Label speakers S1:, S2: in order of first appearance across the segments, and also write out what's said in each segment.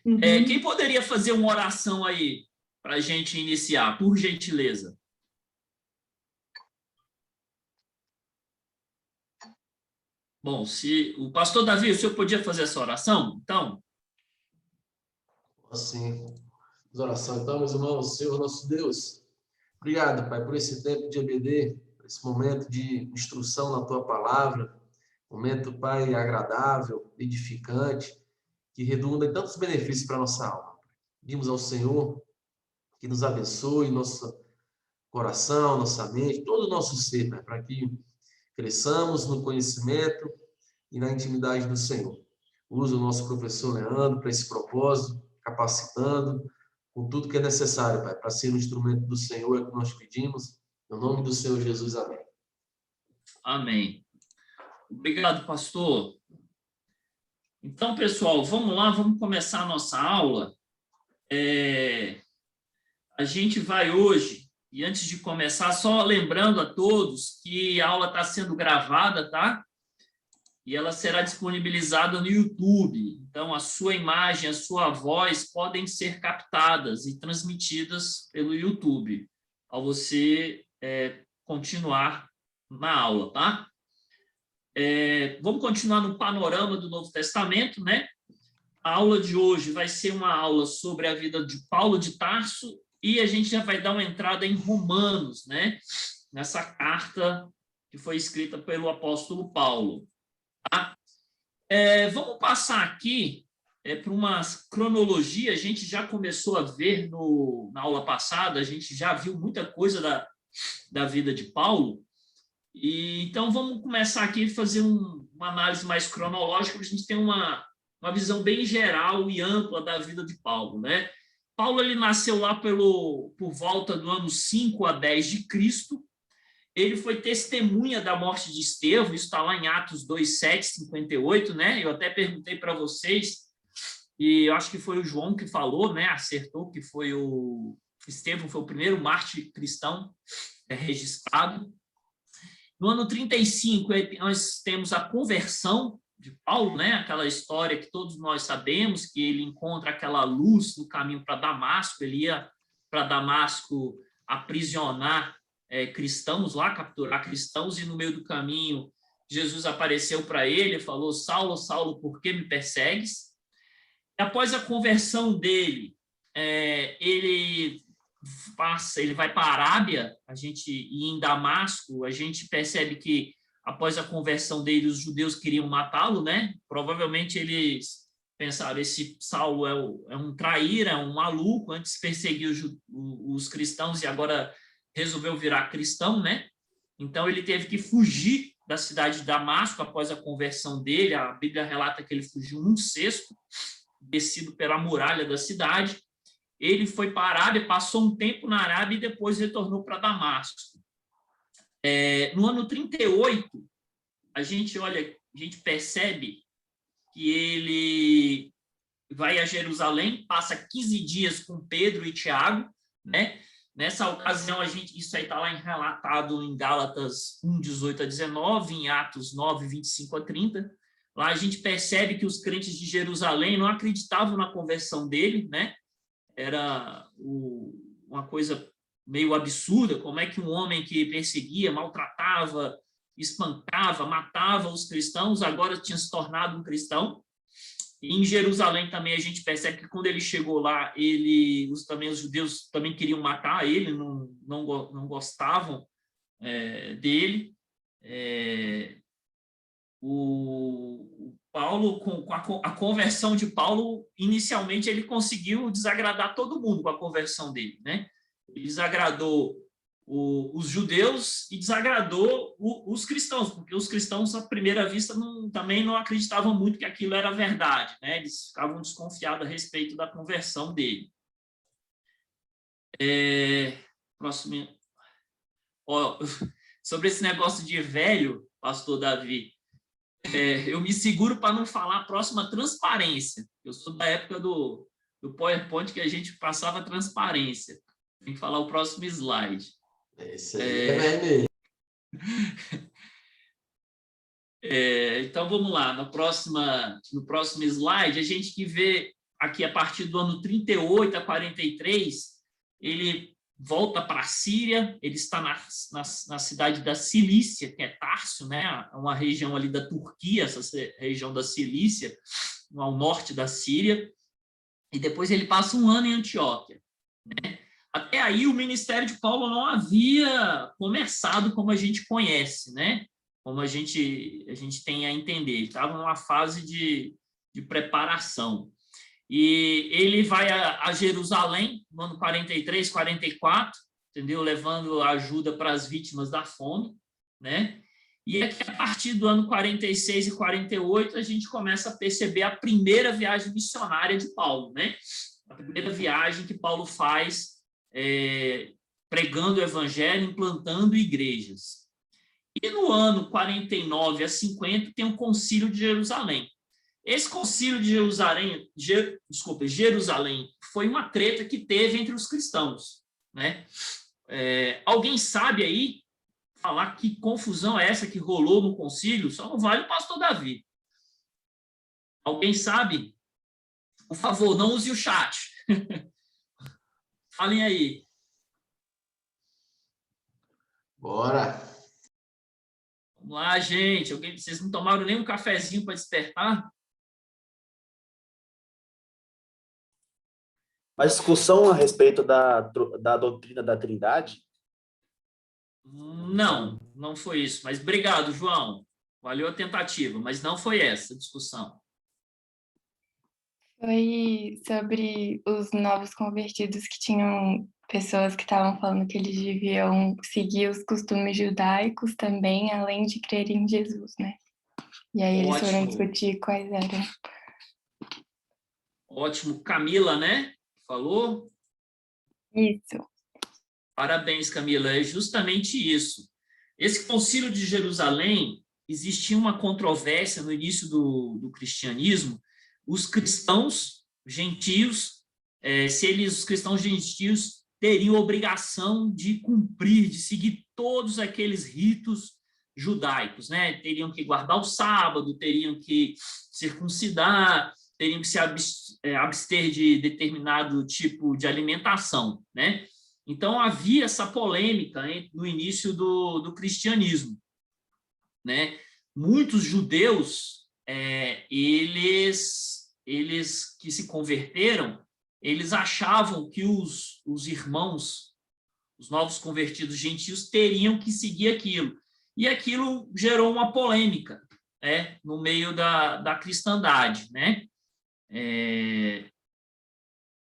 S1: Quem poderia fazer uma oração aí para a gente iniciar, por gentileza? Bom, se o pastor Davi, o senhor podia fazer essa oração? Então,
S2: assim, oração. Então, meus irmãos, Senhor nosso Deus, obrigado, Pai, por esse tempo de EBD, por esse momento de instrução na Tua palavra, momento, Pai, agradável, edificante, que redunda em tantos benefícios para a nossa alma. Pedimos ao Senhor que nos abençoe nosso coração, nossa mente, todo o nosso ser, Pai, para que cresçamos no conhecimento e na intimidade do Senhor. Usa o nosso professor Leandro para esse propósito, capacitando com tudo que é necessário, Pai, para ser um instrumento do Senhor, é o que nós pedimos. No nome do Senhor Jesus, amém.
S1: amém. Obrigado, pastor. Então, pessoal, vamos lá, vamos começar a nossa aula. A gente vai hoje, e antes de começar, só lembrando a todos que a aula está sendo gravada, tá? E ela será disponibilizada no YouTube. Então, a sua imagem, a sua voz podem ser captadas e transmitidas pelo YouTube, ao você continuar na aula, tá? Vamos continuar no panorama do Novo Testamento, né? A aula de hoje vai ser uma aula sobre a vida de Paulo de Tarso e a gente já vai dar uma entrada em Romanos, né? Nessa carta que foi escrita pelo apóstolo Paulo. Tá? Vamos passar aqui para uma cronologia. A gente já começou a ver na aula passada, a gente já viu muita coisa da vida de Paulo. Então, vamos começar aqui a fazer uma análise mais cronológica, para a gente ter uma visão bem geral e ampla da vida de Paulo, né? Paulo, ele nasceu lá por volta do ano 5 a 10 de Cristo. Ele foi testemunha da morte de Estevão, isso está lá em Atos 2, 7, 58, né? Eu até perguntei para vocês, e eu acho que foi o João que falou, né? Acertou que foi Estevão foi o primeiro mártir cristão registrado. No ano 35, nós temos a conversão de Paulo, né? Aquela história que todos nós sabemos, que ele encontra aquela luz no caminho para Damasco, ele ia para Damasco aprisionar cristãos lá, capturar cristãos, e no meio do caminho Jesus apareceu para ele e falou: Saulo, Saulo, por que me persegues? E após a conversão dele, ele vai para a Arábia, e em Damasco, a gente percebe que após a conversão dele, os judeus queriam matá-lo, né? Provavelmente eles pensaram: esse Saulo é um traíra, é um maluco, antes perseguiu os cristãos e agora resolveu virar cristão, né? Então ele teve que fugir da cidade de Damasco após a conversão dele. A Bíblia relata que ele fugiu num cesto, descido pela muralha da cidade. Ele foi para a Arábia, passou um tempo na Arábia e depois retornou para Damasco. No ano 38, a gente percebe que ele vai a Jerusalém, passa 15 dias com Pedro e Tiago, né? Nessa ocasião, isso aí está lá relatado em Gálatas 1, 18 a 19, em Atos 9, 25 a 30. Lá a gente percebe que os crentes de Jerusalém não acreditavam na conversão dele, né? Era uma coisa meio absurda, como é que um homem que perseguia, maltratava, espancava, matava os cristãos, agora tinha se tornado um cristão. E em Jerusalém também a gente percebe que quando ele chegou lá, os judeus também queriam matar ele, não gostavam dele. O Paulo, com a conversão de Paulo, inicialmente ele conseguiu desagradar todo mundo com a conversão dele, né? Ele desagradou os judeus e desagradou os cristãos, porque os cristãos, à primeira vista, também não acreditavam muito que aquilo era verdade, né? Eles ficavam desconfiados a respeito da conversão dele. Próximo. Sobre esse negócio de velho, pastor Davi, eu me seguro para não falar a próxima transparência. Eu sou da época do PowerPoint que a gente passava transparência. Tem que falar o próximo slide.
S2: Isso aí
S1: então, vamos lá. No próximo slide, a gente que vê aqui a partir do ano 38 a 43, ele volta para a Síria, ele está na cidade da Cilícia, que é Tárcio, né? Uma região ali da Turquia, essa região da Cilícia, ao norte da Síria, e depois ele passa um ano em Antioquia. Né? Até aí o ministério de Paulo não havia começado como a gente conhece, né? Como a gente tem a entender. Ele estava numa fase de preparação. E ele vai a Jerusalém no ano 43, 44, entendeu? Levando ajuda para as vítimas da fome, né? E aqui, a partir do ano 46 e 48, a gente começa a perceber a primeira viagem missionária de Paulo, né? A primeira viagem que Paulo faz pregando o evangelho, implantando igrejas. E no ano 49 a 50 tem o Concílio de Jerusalém. Esse Concílio de Jerusalém foi uma treta que teve entre os cristãos, né? Alguém sabe aí falar que confusão é essa que rolou no concílio? Só não vale o pastor Davi. Alguém sabe? Por favor, não use o chat. Falem aí.
S2: Bora!
S1: Vamos lá, gente. Vocês não tomaram nem um cafezinho para despertar?
S3: Uma discussão a respeito da doutrina da Trindade?
S1: Não foi isso. Mas obrigado, João. Valeu a tentativa, mas não foi essa a discussão.
S4: Foi sobre os novos convertidos, que tinham pessoas que estavam falando que eles deviam seguir os costumes judaicos também, além de crer em Jesus, né? E aí eles foram discutir quais eram.
S1: Ótimo. Camila, né? Falou?
S4: Isso.
S1: Parabéns, Camila. É justamente isso. Esse Concílio de Jerusalém, existia uma controvérsia no início do cristianismo. Os cristãos gentios, os cristãos gentios teriam obrigação de cumprir, de seguir todos aqueles ritos judaicos, né? Teriam que guardar o sábado, teriam que circuncidar, teriam que se abster de determinado tipo de alimentação, né? Então, havia essa polêmica no início do cristianismo, né? Muitos judeus, eles que se converteram, eles achavam que os irmãos, os novos convertidos gentios, teriam que seguir aquilo. E aquilo gerou uma polêmica, né, no meio da cristandade, né?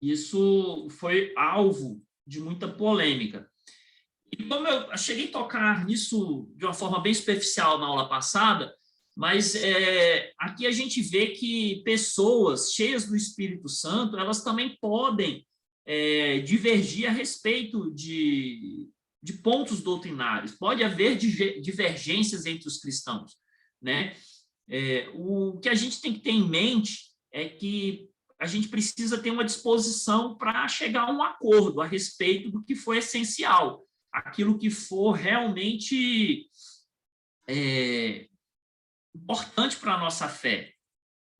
S1: Isso foi alvo de muita polêmica. E como eu cheguei a tocar nisso de uma forma bem superficial na aula passada, mas aqui a gente vê que pessoas cheias do Espírito Santo, elas também podem divergir a respeito de pontos doutrinários. Pode haver divergências entre os cristãos, né? O que a gente tem que ter em mente é que a gente precisa ter uma disposição para chegar a um acordo a respeito do que for essencial, aquilo que for realmente importante para a nossa fé.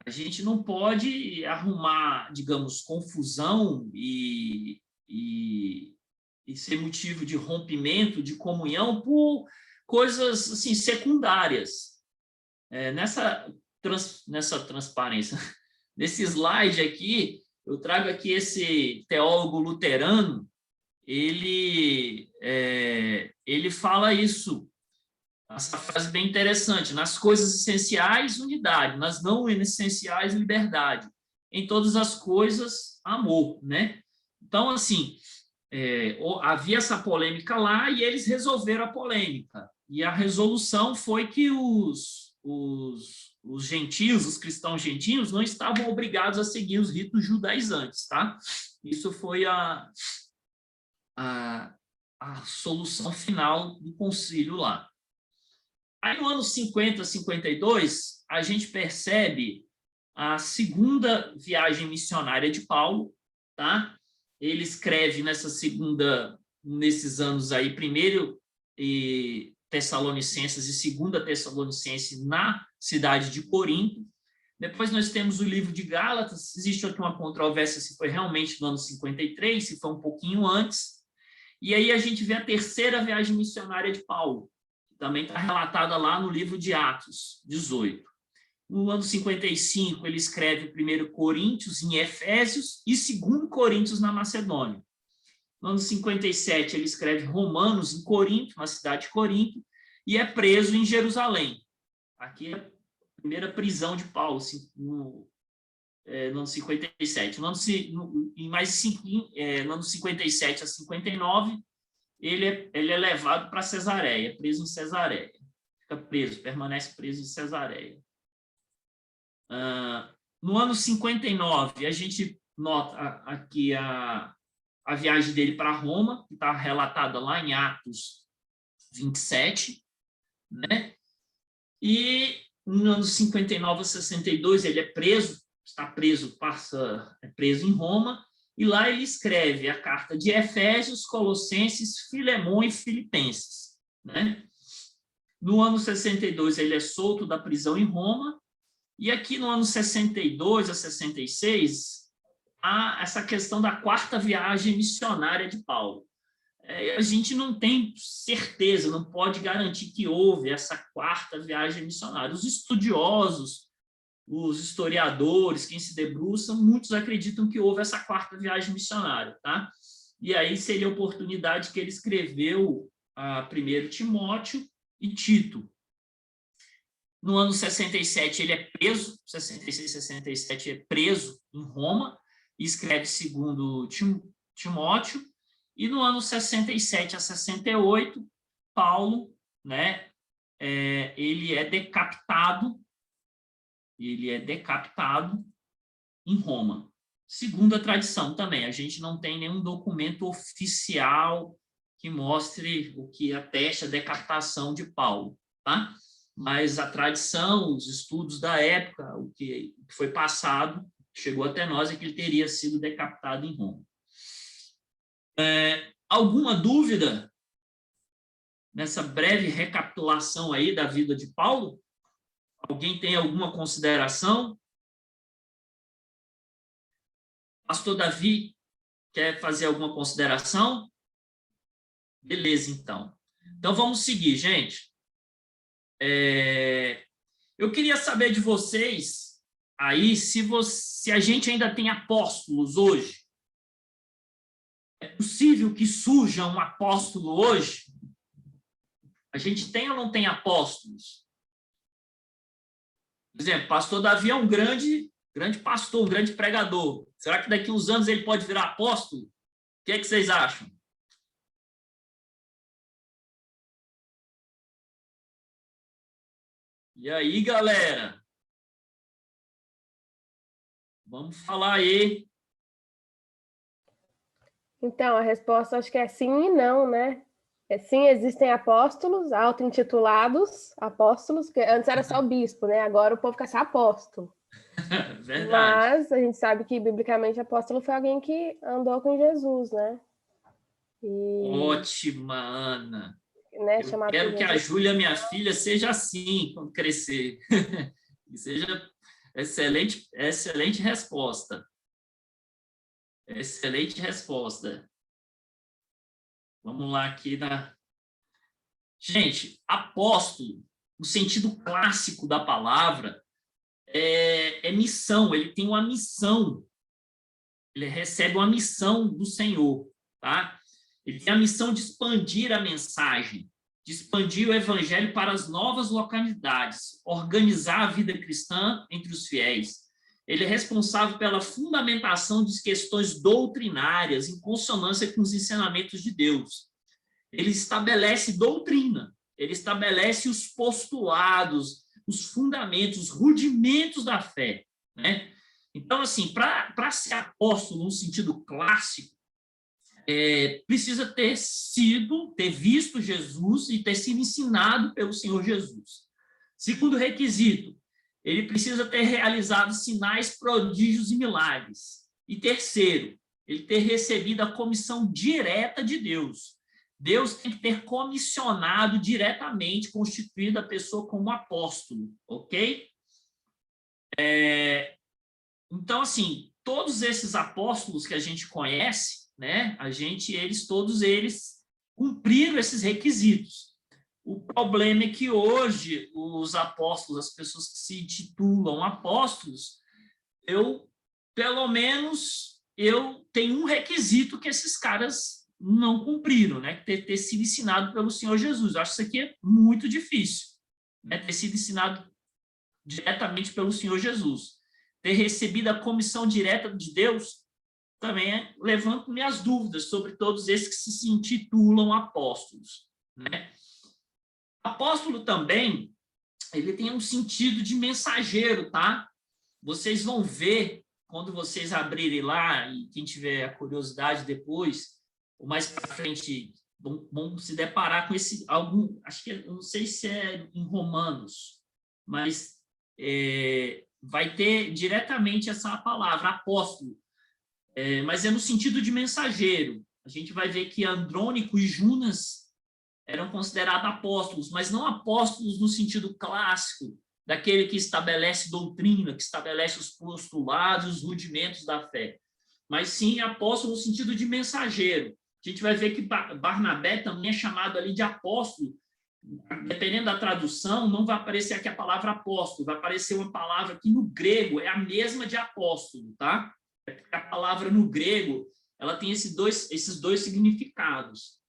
S1: A gente não pode arrumar, digamos, confusão e ser motivo de rompimento, de comunhão, por coisas assim, secundárias. Nessa transparência, nesse slide aqui, eu trago aqui esse teólogo luterano, ele fala isso, essa frase bem interessante: nas coisas essenciais, unidade; nas não essenciais, liberdade; em todas as coisas, amor, né? Então, assim, havia essa polêmica lá e eles resolveram a polêmica. E a resolução foi que os gentios, os cristãos gentios, não estavam obrigados a seguir os ritos judaizantes, tá? Isso foi a solução final do concílio lá. Aí, no ano 50, 52, a gente percebe a segunda viagem missionária de Paulo, tá? Ele escreve nesses anos aí, primeiro Tessalonicenses e segunda Tessalonicenses na cidade de Corinto. Depois nós temos o livro de Gálatas. Existe aqui uma controvérsia se foi realmente no ano 53, se foi um pouquinho antes. E aí a gente vê a terceira viagem missionária de Paulo, que também está relatada lá no livro de Atos 18. No ano 55, ele escreve 1 Coríntios em Efésios e 2 Coríntios na Macedônia. No ano 57, ele escreve Romanos em Corinto, na cidade de Corinto, e é preso em Jerusalém. Aqui é a primeira prisão de Paulo, no ano 57. No ano 57 a 59, ele é levado para Cesareia, preso em Cesareia. Fica preso, permanece preso em Cesareia. No ano 59, a gente nota aqui a viagem dele para Roma, que está relatada lá em Atos 27, né? E no ano 59 a 62, ele é preso, é preso em Roma, e lá ele escreve a carta de Efésios, Colossenses, Filemão e Filipenses, né? No ano 62, ele é solto da prisão em Roma, e aqui no ano 62 a 66, há essa questão da quarta viagem missionária de Paulo. A gente não tem certeza, não pode garantir que houve essa quarta viagem missionária. Os estudiosos, os historiadores, quem se debruça, muitos acreditam que houve essa quarta viagem missionária, tá? E aí seria a oportunidade que ele escreveu a 1 Timóteo e Tito. No ano 67, ele é preso, 66 e 67 é preso em Roma, e escreve 2 Timóteo, e no ano 67 a 68, Paulo, né, ele é decapitado em Roma. Segundo a tradição também, a gente não tem nenhum documento oficial que mostre o que ateste a decapitação de Paulo, tá? Mas a tradição, os estudos da época, o que foi passado, chegou até nós, é que ele teria sido decapitado em Roma. Alguma dúvida nessa breve recapitulação aí da vida de Paulo? Alguém tem alguma consideração? Pastor Davi, quer fazer alguma consideração? Beleza, então. Então, vamos seguir, gente. Eu queria saber de vocês aí se a gente ainda tem apóstolos hoje. É possível que surja um apóstolo hoje? A gente tem ou não tem apóstolos? Por exemplo, pastor Davi é um grande pastor, um grande pregador. Será que daqui a uns anos ele pode virar apóstolo? O que é que vocês acham? E aí, galera? Vamos falar aí.
S5: Então, a resposta acho que é sim e não, né? Sim, existem apóstolos, auto-intitulados apóstolos, que antes era só bispo, né? Agora o povo quer ser apóstolo.
S1: Verdade.
S5: Mas a gente sabe que, biblicamente, apóstolo foi alguém que andou com Jesus, né?
S1: Ótima, Ana.
S5: Né,
S1: eu quero que a Júlia, minha filha, seja assim quando crescer. E seja excelente resposta. Excelente resposta. Vamos lá aqui na... Gente, apóstolo, no sentido clássico da palavra, é missão. Ele tem uma missão. Ele recebe uma missão do Senhor, tá? Ele tem a missão de expandir a mensagem, de expandir o evangelho para as novas localidades, organizar a vida cristã entre os fiéis. Ele é responsável pela fundamentação de questões doutrinárias em consonância com os ensinamentos de Deus. Ele estabelece doutrina, ele estabelece os postulados, os fundamentos, os rudimentos da fé, né? Então, assim, para ser apóstolo no sentido clássico, precisa ter visto Jesus e ter sido ensinado pelo Senhor Jesus. Segundo requisito, ele precisa ter realizado sinais, prodígios e milagres. E terceiro, ele ter recebido a comissão direta de Deus. Deus tem que ter comissionado diretamente, constituído a pessoa como apóstolo, ok? Então, assim, todos esses apóstolos que a gente conhece, né, todos eles cumpriram esses requisitos. O problema é que hoje os apóstolos, as pessoas que se intitulam apóstolos, pelo menos, eu tenho um requisito que esses caras não cumpriram, né? Ter sido ensinado pelo Senhor Jesus. Eu acho isso aqui é muito difícil, né? Ter sido ensinado diretamente pelo Senhor Jesus. Ter recebido a comissão direta de Deus, também levanto minhas dúvidas sobre todos esses que se intitulam apóstolos, né? Apóstolo também, ele tem um sentido de mensageiro, tá? Vocês vão ver, quando vocês abrirem lá, e quem tiver a curiosidade depois, ou mais para frente, vão se deparar com acho que, não sei se é em Romanos, mas vai ter diretamente essa palavra, apóstolo, mas é no sentido de mensageiro. A gente vai ver que Andrônico e Junas eram considerados apóstolos, mas não apóstolos no sentido clássico, daquele que estabelece doutrina, que estabelece os postulados, os rudimentos da fé, mas sim apóstolo no sentido de mensageiro. A gente vai ver que Barnabé também é chamado ali de apóstolo. Dependendo da tradução, não vai aparecer aqui a palavra apóstolo, vai aparecer uma palavra que no grego é a mesma de apóstolo, tá? A palavra no grego, ela tem esses dois significados.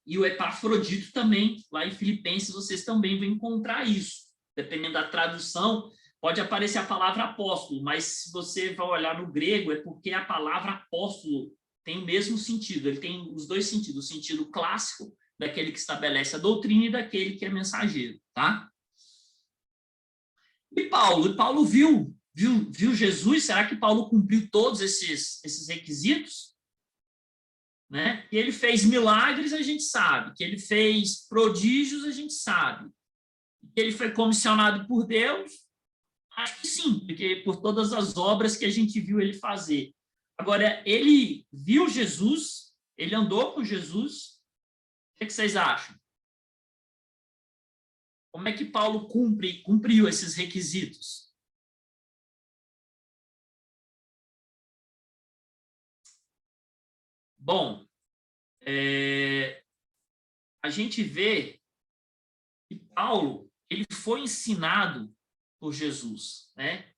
S1: E o Epafrodito também, lá em Filipenses, vocês também vão encontrar isso. Dependendo da tradução, pode aparecer a palavra apóstolo, mas se você vai olhar no grego, é porque a palavra apóstolo tem o mesmo sentido, ele tem os dois sentidos, o sentido clássico, daquele que estabelece a doutrina, e daquele que é mensageiro, tá? E Paulo viu Jesus? Será que Paulo cumpriu todos esses requisitos? Né? Que ele fez milagres, a gente sabe. Que ele fez prodígios, a gente sabe. Que ele foi comissionado por Deus? Acho que sim, porque por todas as obras que a gente viu ele fazer. Agora, ele viu Jesus, ele andou com Jesus. O que vocês acham? Como é que Paulo cumpriu esses requisitos? Bom, a gente vê que Paulo ele foi ensinado por Jesus, né?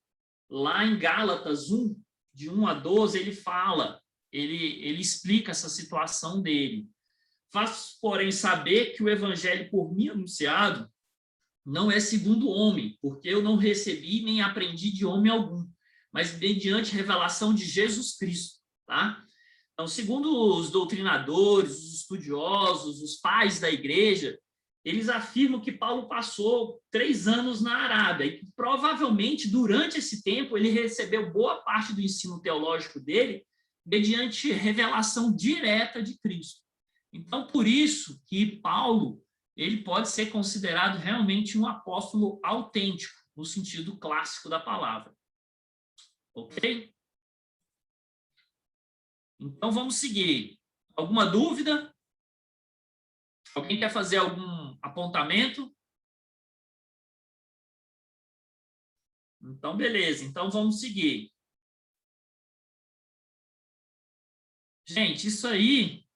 S1: Lá em Gálatas 1, de 1 a 12, ele fala, ele explica essa situação dele. Faço, porém, saber que o evangelho por mim anunciado não é segundo o homem, porque eu não recebi nem aprendi de homem algum, mas mediante revelação de Jesus Cristo, tá? Então, segundo os doutrinadores, os estudiosos, os pais da igreja, eles afirmam que Paulo passou 3 anos na Arábia e que provavelmente durante esse tempo ele recebeu boa parte do ensino teológico dele mediante revelação direta de Cristo. Então, por isso que Paulo ele pode ser considerado realmente um apóstolo autêntico, no sentido clássico da palavra. Ok? Então, vamos seguir. Alguma dúvida? Alguém quer fazer algum apontamento? Então, beleza. Então, vamos seguir. Gente, isso aí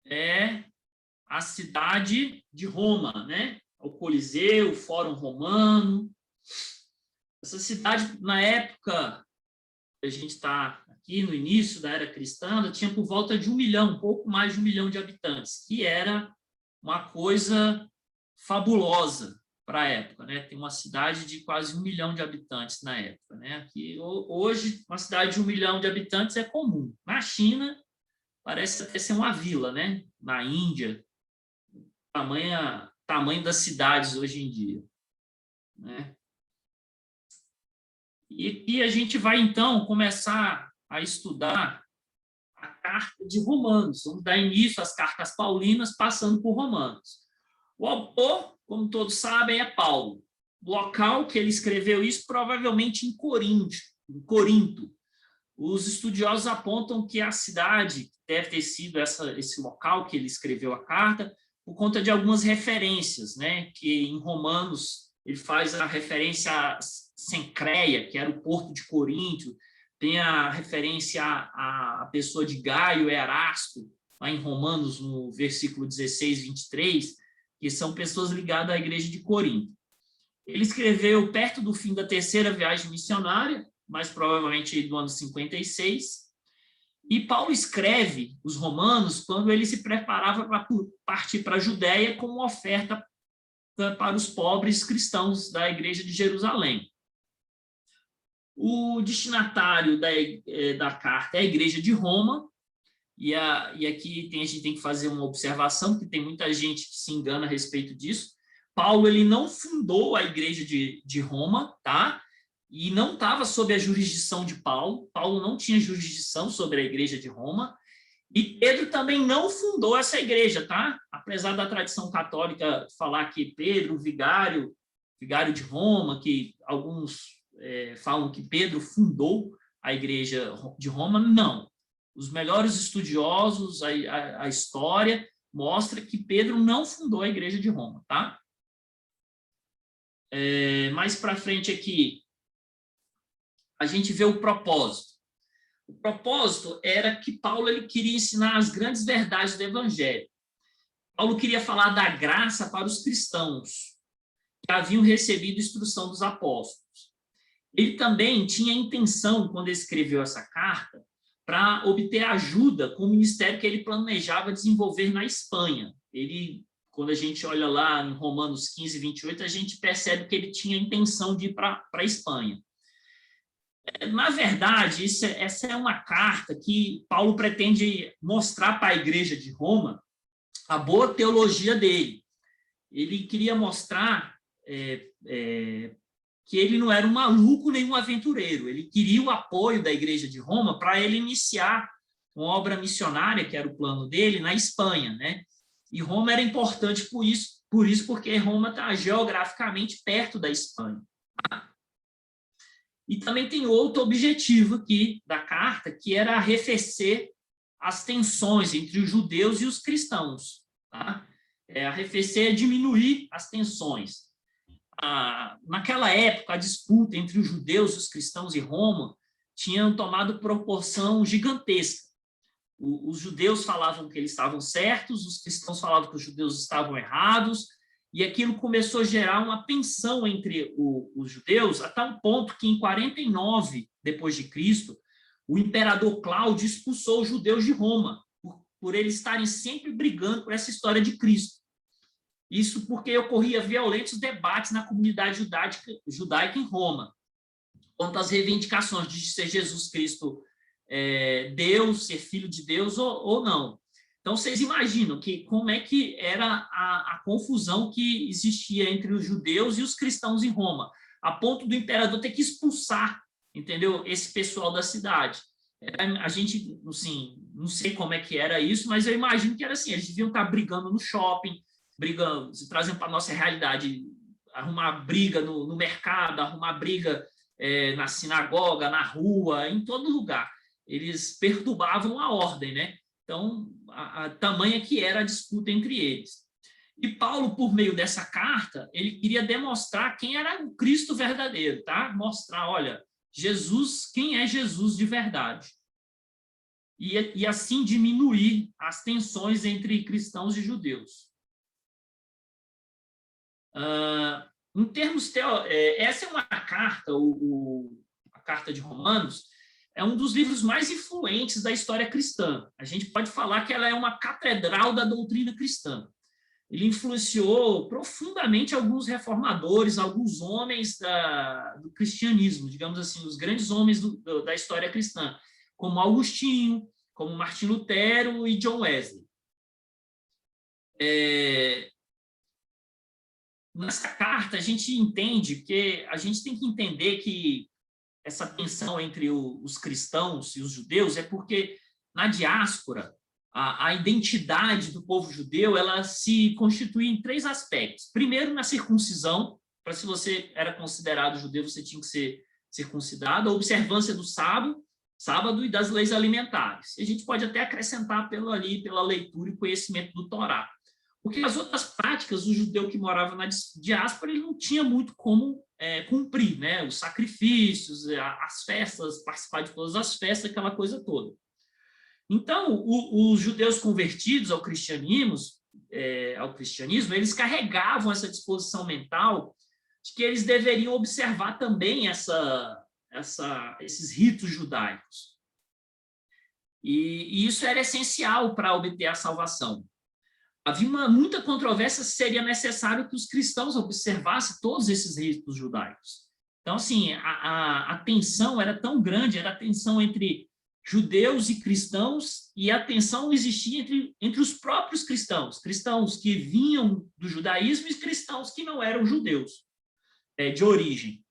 S1: é a cidade de Roma, né? O Coliseu, o Fórum Romano. Essa cidade, na época que a gente está aqui no início da era cristã, ela tinha por volta de 1 milhão, um pouco mais de 1 milhão de habitantes, que era uma coisa fabulosa para a época, né? Tem uma cidade de quase 1 milhão de habitantes na época, né? Aqui, hoje, uma cidade de 1 milhão de habitantes é comum. Na China, parece até ser uma vila, né? Na Índia, tamanho das cidades hoje em dia, né? E a gente vai, então, começar a estudar a carta de Romanos. Vamos dar início às cartas paulinas, passando por Romanos. O autor, como todos sabem, é Paulo. O local que ele escreveu isso, provavelmente em Corinto. Os estudiosos apontam que a cidade deve ter sido esse local que ele escreveu a carta, por conta de algumas referências, né, que em Romanos ele faz a referência a Cencreia, que era o porto de Corinto, tem a referência à pessoa de Gaio e Erasto, lá em Romanos, no versículo 16, 23, que são pessoas ligadas à igreja de Corinto. Ele escreveu perto do fim da terceira viagem missionária, mais provavelmente do ano 56, e Paulo escreve os Romanos quando ele se preparava para partir para a Judéia como oferta para os pobres cristãos da igreja de Jerusalém. O destinatário da carta é a igreja de Roma, e aqui a gente tem que fazer uma observação, porque tem muita gente que se engana a respeito disso. Paulo ele não fundou a igreja de Roma, tá? E não estava sob a jurisdição de Paulo. Paulo não tinha jurisdição sobre a igreja de Roma. E Pedro também não fundou essa igreja, tá? Apesar da tradição católica falar que Pedro, vigário de Roma, que alguns falam que Pedro fundou a igreja de Roma, não. Os melhores estudiosos, a história, mostra que Pedro não fundou a igreja de Roma, tá? Mais para frente aqui, a gente vê o propósito. O propósito era que Paulo ele queria ensinar as grandes verdades do evangelho. Paulo queria falar da graça para os cristãos que haviam recebido instrução dos apóstolos. Ele também tinha a intenção, quando escreveu essa carta, para obter ajuda com o ministério que ele planejava desenvolver na Espanha. Quando a gente olha lá em Romanos 15, 28, a gente percebe que ele tinha a intenção de ir para a Espanha. Na verdade, essa é uma carta que Paulo pretende mostrar para a igreja de Roma a boa teologia dele. Ele queria mostrar que ele não era um maluco nem um aventureiro. Ele queria o apoio da igreja de Roma para ele iniciar uma obra missionária, que era o plano dele, na Espanha, né? E Roma era importante por isso porque Roma está geograficamente perto da Espanha. E também tem outro objetivo aqui da carta, que era arrefecer as tensões entre os judeus e os cristãos. Tá? Arrefecer é diminuir as tensões. Naquela época, a disputa entre os judeus e os cristãos em Roma tinha tomado proporção gigantesca. Os judeus falavam que eles estavam certos, os cristãos falavam que os judeus estavam errados, e aquilo começou a gerar uma tensão entre os judeus, a tal ponto que em 49 depois de Cristo, o imperador Cláudio expulsou os judeus de Roma, por eles estarem sempre brigando por essa história de Cristo. Isso porque ocorria violentos debates na comunidade judaica em Roma, quanto às reivindicações de ser Jesus Cristo Deus, ser filho de Deus ou não. Então, vocês imaginam como é que era a confusão que existia entre os judeus e os cristãos em Roma, a ponto do imperador ter que expulsar, entendeu, esse pessoal da cidade. A gente, assim, não sei como é que era isso, mas eu imagino que era assim, eles deviam estar brigando no shopping, brigando, se trazendo para a nossa realidade, arrumar briga no mercado, arrumar briga na sinagoga, na rua, em todo lugar. Eles perturbavam a ordem, né? Então, a tamanha que era a disputa entre eles. E Paulo, por meio dessa carta, ele queria demonstrar quem era o Cristo verdadeiro, tá? Mostrar, olha, Jesus, quem é Jesus de verdade. E assim diminuir as tensões entre cristãos e judeus. Em termos essa é uma carta, a carta de Romanos, é um dos livros mais influentes da história cristã. A gente pode falar que ela é uma catedral da doutrina cristã. Ele influenciou profundamente alguns reformadores, alguns homens do cristianismo, digamos assim, os grandes homens da história cristã, como Agostinho, como Martim Lutero e John Wesley. Nessa carta, a gente entende que a gente tem que entender que essa tensão entre os cristãos e os judeus é porque, na diáspora, a identidade do povo judeu ela se constitui em 3 aspectos. Primeiro, na circuncisão, para se você era considerado judeu, você tinha que ser circuncidado, a observância do sábado e das leis alimentares. E a gente pode até acrescentar pela leitura e conhecimento do Torá. Porque as outras práticas, o judeu que morava na diáspora, ele não tinha muito como cumprir, né? Os sacrifícios, as festas, participar de todas as festas, aquela coisa toda. Então, os judeus convertidos ao cristianismo, eles carregavam essa disposição mental de que eles deveriam observar também esses ritos judaicos. E isso era essencial para obter a salvação. Havia muita controvérsia se seria necessário que os cristãos observassem todos esses ritos judaicos. Então, assim, a tensão era tão grande, era a tensão entre judeus e cristãos, e a tensão existia entre os próprios cristãos que vinham do judaísmo e cristãos que não eram judeus, de origem.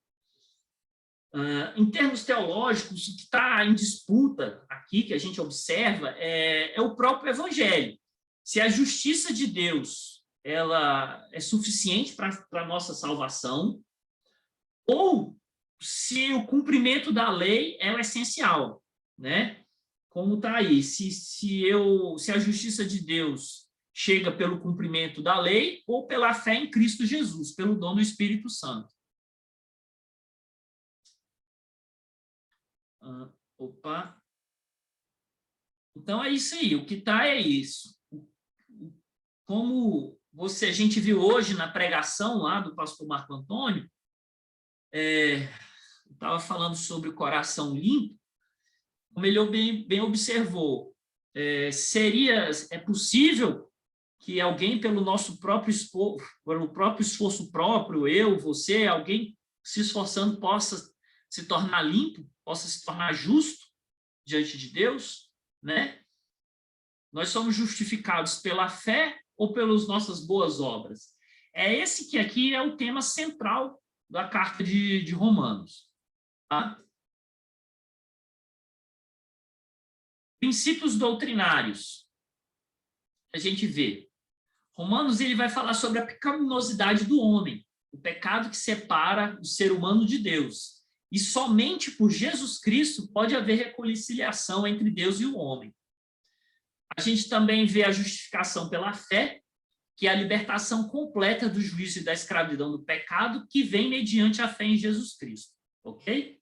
S1: Em termos teológicos, o que está em disputa aqui, que a gente observa, é o próprio evangelho. Se a justiça de Deus ela é suficiente para a nossa salvação, ou se o cumprimento da lei é o essencial, né? Como está aí, se a justiça de Deus chega pelo cumprimento da lei ou pela fé em Cristo Jesus, pelo dom do Espírito Santo. Então é isso aí, o que está é isso. Como a gente viu hoje na pregação lá do pastor Marco Antônio, estava falando sobre o coração limpo, como ele bem observou, é possível que alguém, pelo próprio esforço próprio, eu, você, alguém se esforçando possa se tornar limpo, possa se tornar justo diante de Deus, né? Nós somos justificados pela fé ou pelas nossas boas obras? Esse que aqui é o tema central da carta de Romanos. Tá? Princípios doutrinários. A gente vê. Romanos ele vai falar sobre a pecaminosidade do homem, o pecado que separa o ser humano de Deus. E somente por Jesus Cristo pode haver reconciliação entre Deus e o homem. A gente também vê a justificação pela fé, que é a libertação completa do juízo e da escravidão do pecado, que vem mediante a fé em Jesus Cristo. Ok?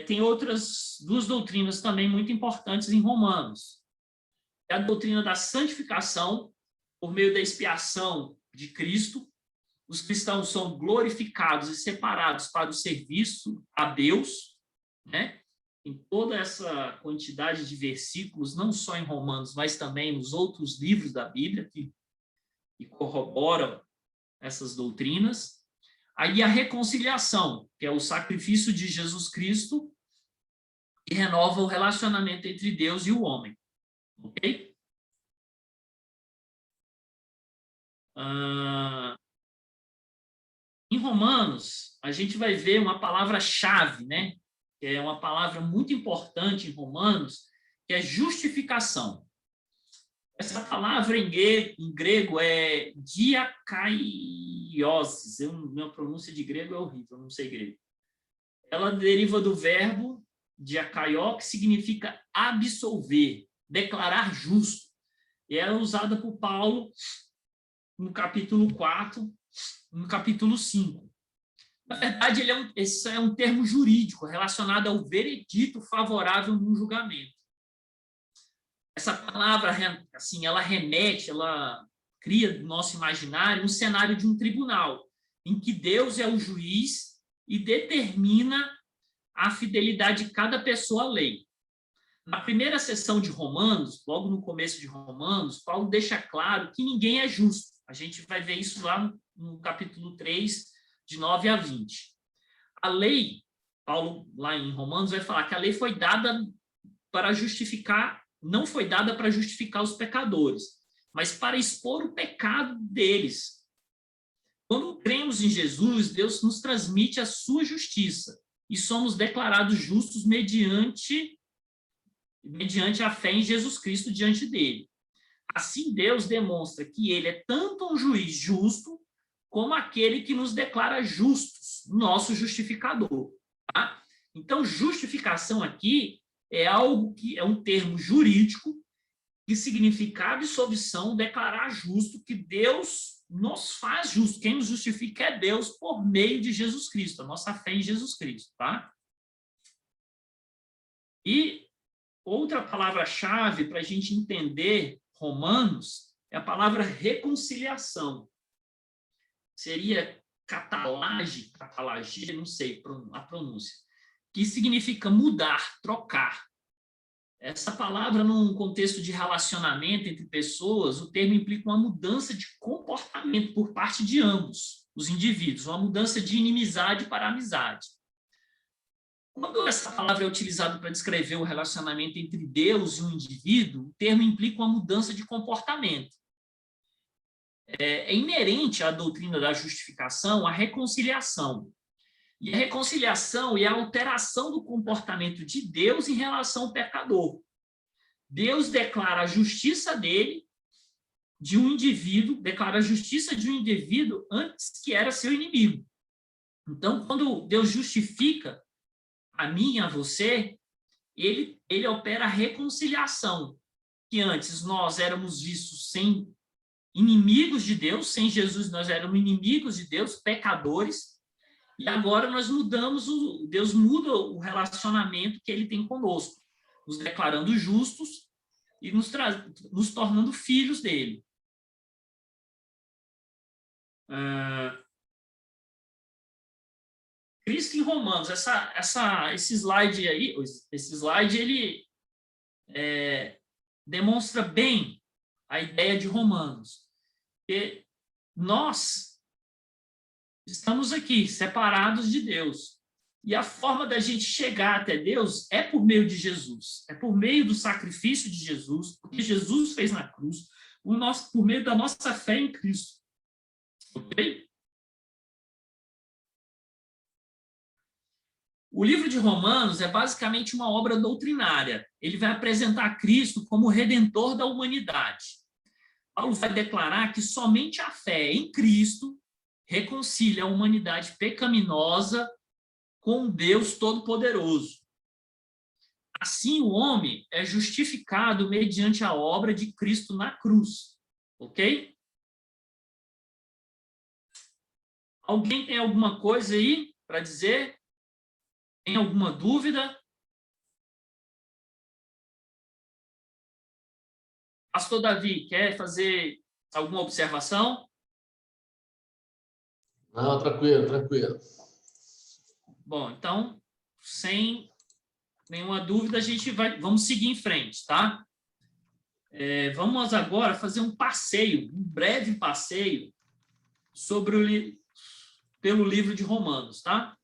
S1: Tem outras duas doutrinas também muito importantes em Romanos. É a doutrina da santificação, por meio da expiação de Cristo. Os cristãos são glorificados e separados para o serviço a Deus, né? Em toda essa quantidade de versículos, não só em Romanos, mas também nos outros livros da Bíblia que corroboram essas doutrinas. Aí a reconciliação, que é o sacrifício de Jesus Cristo, que renova o relacionamento entre Deus e o homem. Ok? Em Romanos, a gente vai ver uma palavra-chave, né? Que é uma palavra muito importante em Romanos, que é justificação. Essa palavra em grego é diakaioses. Minha pronúncia de grego é horrível, não sei grego. Ela deriva do verbo diakaió, que significa absolver, declarar justo. E ela é usada por Paulo no capítulo 4, no capítulo 5. Na verdade, esse é um termo jurídico relacionado ao veredito favorável num julgamento. Essa palavra, assim, ela remete, ela cria no nosso imaginário um cenário de um tribunal, em que Deus é o juiz e determina a fidelidade de cada pessoa à lei. Na primeira sessão de Romanos, logo no começo de Romanos, Paulo deixa claro que ninguém é justo. A gente vai ver isso lá no capítulo 3, de 9 a 20. A lei, Paulo, lá em Romanos, vai falar que a lei foi dada para justificar, não foi dada para justificar os pecadores, mas para expor o pecado deles. Quando cremos em Jesus, Deus nos transmite a sua justiça e somos declarados justos mediante a fé em Jesus Cristo diante dele. Assim, Deus demonstra que ele é tanto um juiz justo como aquele que nos declara justos, nosso justificador. Tá? Então, justificação aqui é algo que é um termo jurídico que significa absolvição, declarar justo, que Deus nos faz justo. Quem nos justifica é Deus por meio de Jesus Cristo, a nossa fé em Jesus Cristo, tá? E outra palavra-chave para a gente entender Romanos é a palavra reconciliação. Seria catalagia, não sei a pronúncia, que significa mudar, trocar. Essa palavra, num contexto de relacionamento entre pessoas, o termo implica uma mudança de comportamento por parte de ambos os indivíduos, uma mudança de inimizade para amizade. Quando essa palavra é utilizada para descrever o relacionamento entre Deus e um indivíduo, o termo implica uma mudança de comportamento. É inerente à doutrina da justificação a reconciliação. E a reconciliação é a alteração do comportamento de Deus em relação ao pecador. Deus declara a justiça dele, de um indivíduo, declara a justiça de um indivíduo antes que era seu inimigo. Então, quando Deus justifica a mim e a você, ele opera a reconciliação, que antes nós éramos vistos sem inimigos de Deus, sem Jesus nós éramos inimigos de Deus, pecadores, e agora nós mudamos, Deus muda o relacionamento que ele tem conosco, nos declarando justos e nos tornando filhos dele. Cristo em Romanos, esse slide aí, ele demonstra bem a ideia de Romanos. Que nós estamos aqui, separados de Deus. E a forma da gente chegar até Deus é por meio de Jesus. É por meio do sacrifício de Jesus, o que Jesus fez na cruz, por meio da nossa fé em Cristo. Ok? O livro de Romanos é basicamente uma obra doutrinária. Ele vai apresentar Cristo como o redentor da humanidade. Paulo vai declarar que somente a fé em Cristo reconcilia a humanidade pecaminosa com Deus Todo-Poderoso. Assim, o homem é justificado mediante a obra de Cristo na cruz. Ok? Alguém tem alguma coisa aí para dizer? Tem alguma dúvida? Pastor Davi, quer fazer alguma observação?
S2: Não, tranquilo, tranquilo.
S1: Bom, então, sem nenhuma dúvida, vamos seguir em frente, tá? Vamos agora fazer um breve passeio pelo livro de Romanos, tá?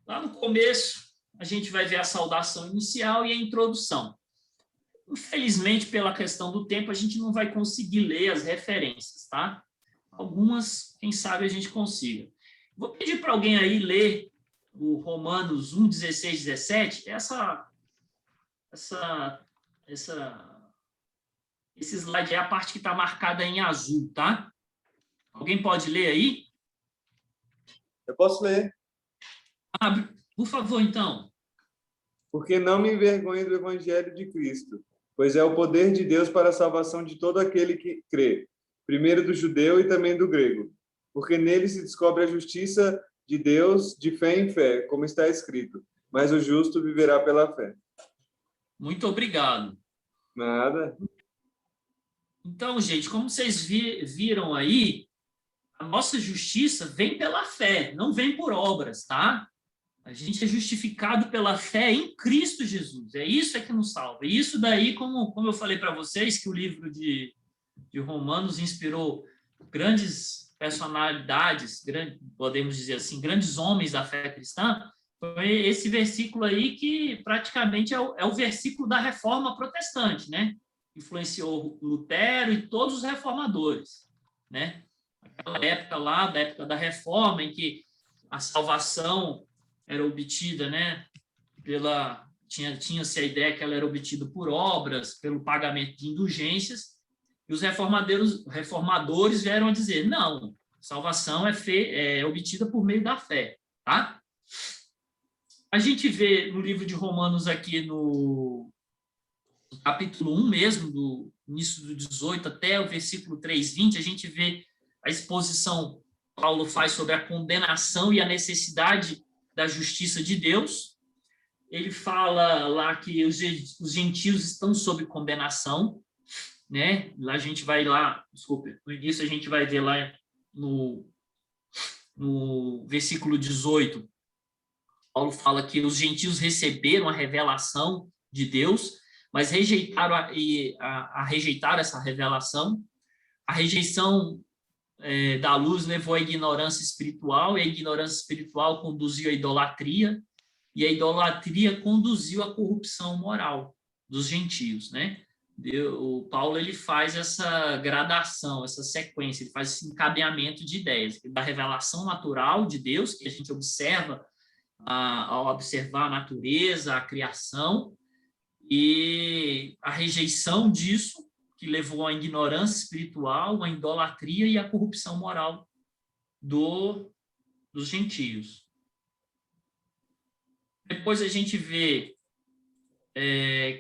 S1: Lá no começo, a gente vai ver a saudação inicial e a introdução. Infelizmente, pela questão do tempo, a gente não vai conseguir ler as referências, tá? Algumas, quem sabe, a gente consiga. Vou pedir para alguém aí ler o Romanos 1, 16, 17. Esse slide é a parte que está marcada em azul, tá? Alguém pode ler aí?
S6: Eu posso ler.
S1: Por favor, então.
S6: Porque não me envergonho do Evangelho de Cristo, pois é o poder de Deus para a salvação de todo aquele que crê, primeiro do judeu e também do grego, porque nele se descobre a justiça de Deus de fé em fé, como está escrito, mas o justo viverá pela fé.
S1: Muito obrigado.
S6: Nada.
S1: Então, gente, como vocês viram aí, a nossa justiça vem pela fé, não vem por obras, tá? A gente é justificado pela fé em Cristo Jesus. É isso que nos salva. E isso daí, como eu falei para vocês, que o livro de Romanos inspirou grandes personalidades, podemos dizer assim, grandes homens da fé cristã, foi esse versículo aí que praticamente é o versículo da reforma protestante, né? Influenciou Lutero e todos os reformadores, né? Aquela época lá, da época da reforma, em que a salvação era obtida, né? Tinha-se a ideia que ela era obtida por obras, pelo pagamento de indulgências, e os reformadores vieram a dizer, não, salvação é obtida por meio da fé, tá? A gente vê no livro de Romanos aqui no capítulo 1 mesmo, do início do 18 até o versículo 3:20, a gente vê a exposição que Paulo faz sobre a condenação e a necessidade da justiça de Deus. Ele fala lá que os gentios estão sob condenação, né? Lá a gente vai lá, desculpe, no início a gente vai ver lá no versículo 18, Paulo fala que os gentios receberam a revelação de Deus, mas rejeitaram rejeitaram essa revelação. A rejeição da luz levou à ignorância espiritual, e a ignorância espiritual conduziu à idolatria, e a idolatria conduziu à corrupção moral dos gentios, né? O Paulo ele faz essa gradação, essa sequência, ele faz esse encadeamento de ideias, da revelação natural de Deus, que a gente observa ao observar a natureza, a criação, e a rejeição disso, que levou à ignorância espiritual, à idolatria e à corrupção moral dos gentios. Depois a gente vê